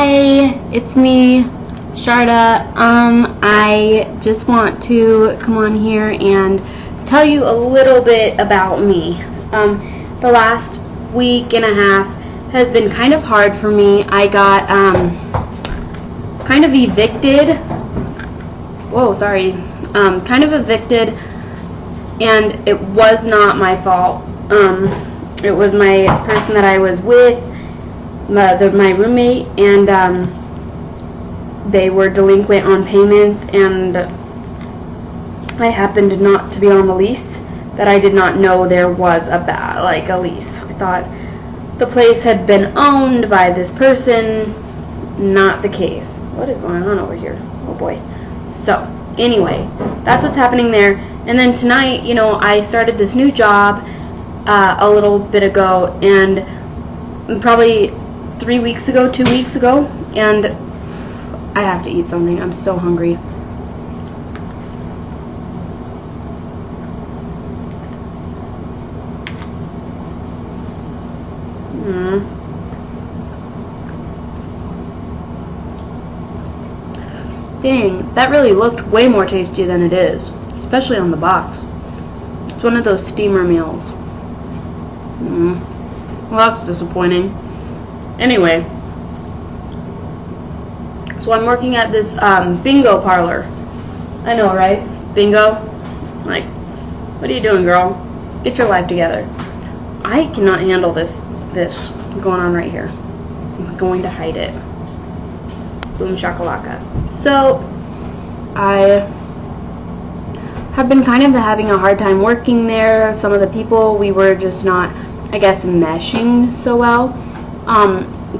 Hi, it's me, Sharda. I just want to come on here and tell you a little bit about me. The last week and a half has been kind of hard for me. I got kind of evicted. Kind of evicted, and it was not my fault. It was my person that I was with, my roommate, and they were delinquent on payments, and I happened not to be on the lease. That I did not know there was a lease. I thought the place had been owned by this person. Not the case. What is going on over here? Oh boy. So anyway, that's what's happening there. And then tonight, I started this new job a little bit ago, and probably 2 weeks ago, and I have to eat something. I'm so hungry. Dang, that really looked way more tasty than it is, especially on the box. It's one of those steamer meals. Well, that's disappointing. Anyway, so I'm working at this bingo parlor. I know, right? Bingo? Like, what are you doing, girl? Get your life together. I cannot handle this going on right here. I'm going to hide it. Boom shakalaka. So, I have been kind of having a hard time working there. Some of the people, we were just not, I guess, meshing so well.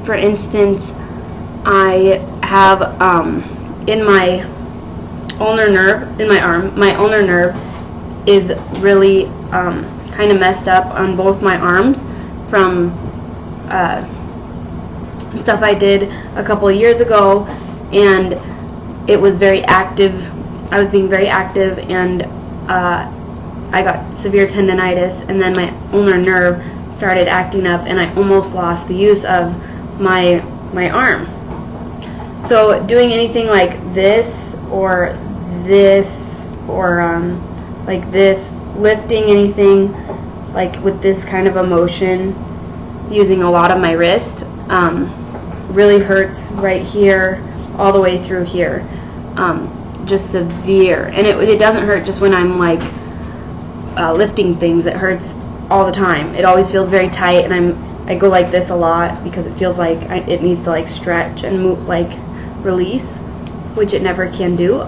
For instance, I have in my ulnar nerve, in my arm, my ulnar nerve is really kind of messed up on both my arms from stuff I did a couple of years ago, and it was very active. I was being very active, and I got severe tendonitis, and then my ulnar nerve started acting up, and I almost lost the use of my arm. So doing anything like this or like this, lifting anything like with this kind of a motion, using a lot of my wrist, really hurts right here all the way through here, just severe. And it doesn't hurt just when I'm like lifting things. It hurts all the time. It always feels very tight, and I go like this a lot because it feels like it needs to like stretch and move, like release, which it never can do.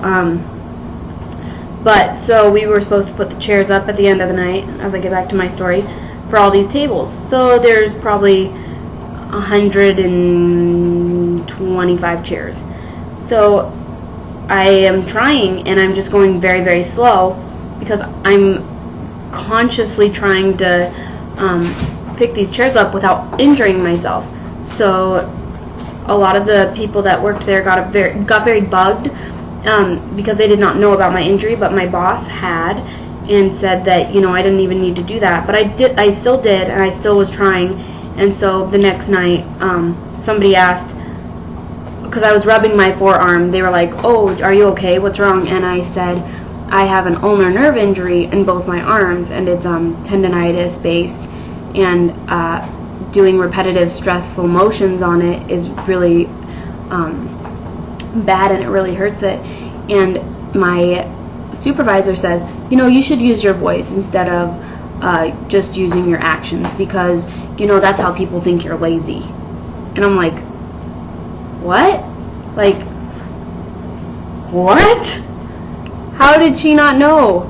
But so we were supposed to put the chairs up at the end of the night, as I get back to my story, for all these tables. So there's probably 125 chairs. So I am trying, and I'm just going very, very slow because I'm consciously trying to pick these chairs up without injuring myself. So a lot of the people that worked there got very bugged because they did not know about my injury, but my boss had, and said that I didn't even need to do that. But I still did, and I still was trying. And so the next night, somebody asked, because I was rubbing my forearm, they were like, "Oh, are you okay? What's wrong?" And I said, "I have an ulnar nerve injury in both my arms, and it's tendonitis based, and doing repetitive stressful motions on it is really bad, and it really hurts it." And my supervisor says, "You should use your voice instead of just using your actions, because that's how people think you're lazy." And I'm like, what? Like, what? How did she not know?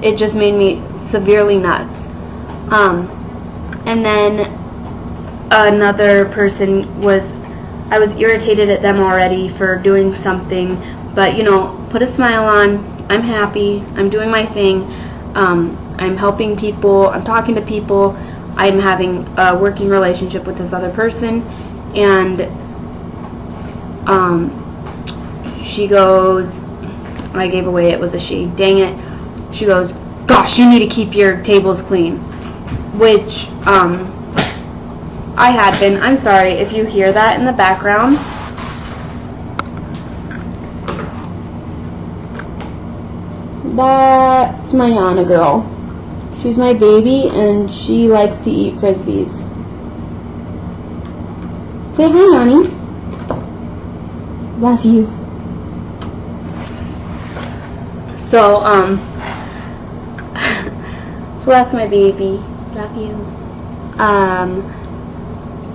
It just made me severely nuts. And then another person I was irritated at them already for doing something, but put a smile on. I'm happy. I'm doing my thing. I'm helping people. I'm talking to people. I'm having a working relationship with this other person, and she goes, I gave away it was a she, dang it. She goes, "Gosh, you need to keep your tables clean," which I had been. I'm sorry if you hear that in the background. That's my Yana girl. She's my baby and she likes to eat Frisbees. Say hi, Yanni. Love you. So, so that's my baby. Love you.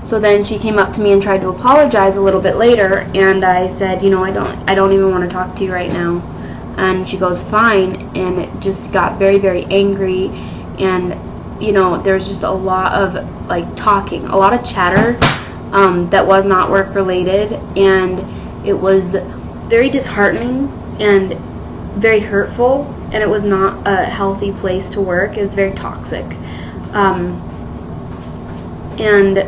So then she came up to me and tried to apologize a little bit later, and I said, you know, I don't even want to talk to you right now. And she goes, fine, and it just got very, very angry, and, you know, there was just a lot of, like, talking, a lot of chatter that was not work-related, and it was very disheartening and very hurtful, and it was not a healthy place to work. It was very toxic. And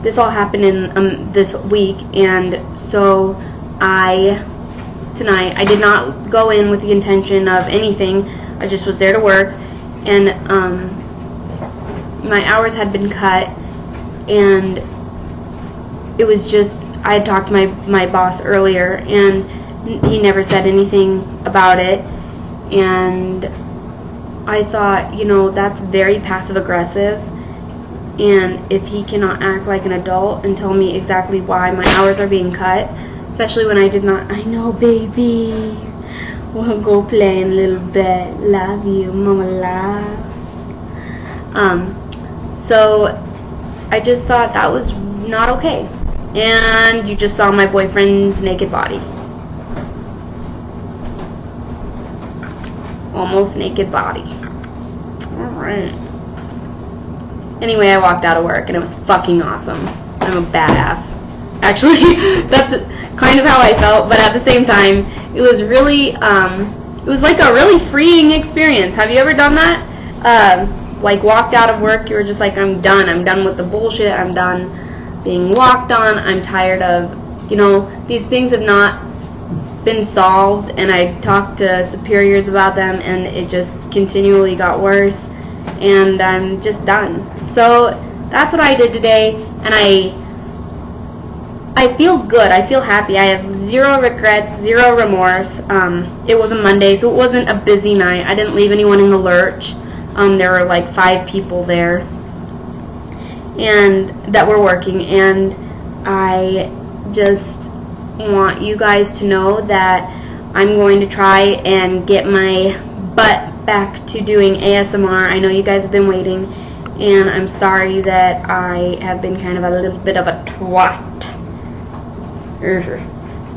this all happened in this week, and so tonight I did not go in with the intention of anything. I just was there to work, and my hours had been cut, and it was just, I had talked to my boss earlier, and he never said anything about it, and I thought, you know, that's very passive aggressive, and if he cannot act like an adult and tell me exactly why my hours are being cut, especially when I did not, I know, baby, we'll go play in a little bit, love you, mama loves. So I just thought that was not okay, and you just saw my boyfriend's naked body. Almost naked body. Alright. Anyway, I walked out of work and it was fucking awesome. I'm a badass. Actually, that's kind of how I felt, but at the same time, it was really, it was like a really freeing experience. Have you ever done that? Like walked out of work, you were just like, I'm done with the bullshit, I'm done being walked on, I'm tired of, you know, these things have not been solved, and I talked to superiors about them, and it just continually got worse, and I'm just done. So that's what I did today, and I feel good. I feel happy. I have zero regrets, zero remorse. It was a Monday, so it wasn't a busy night. I didn't leave anyone in the lurch. There were like 5 people there, and that were working, and I just want you guys to know that I'm going to try and get my butt back to doing ASMR. I know you guys have been waiting, and I'm sorry that I have been kind of a little bit of a twat.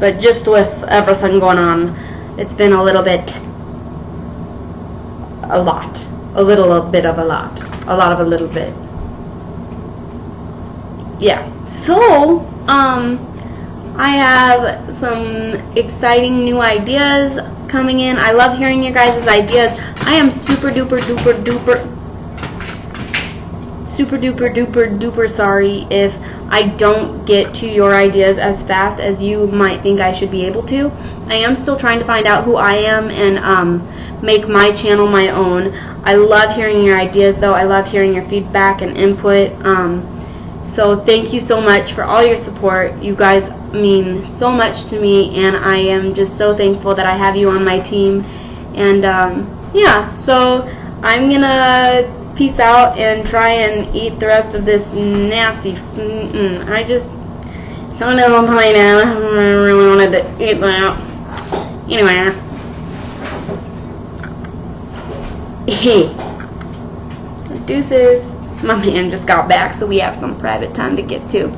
But just with everything going on, it's been a little bit, a lot. A little bit of a lot. A lot of a little bit. Yeah. So, I have some exciting new ideas coming in. I love hearing your guys' ideas. I am super duper duper sorry if I don't get to your ideas as fast as you might think I should be able to. I am still trying to find out who I am and make my channel my own. I love hearing your ideas though. I love hearing your feedback and input. So thank you so much for all your support. You guys mean so much to me, and I am just so thankful that I have you on my team. And yeah, so I'm gonna peace out and try and eat the rest of this nasty. I just don't know my plate now. I really wanted to eat that. Anyway. Hey. Deuces. My man just got back, so we have some private time to get to.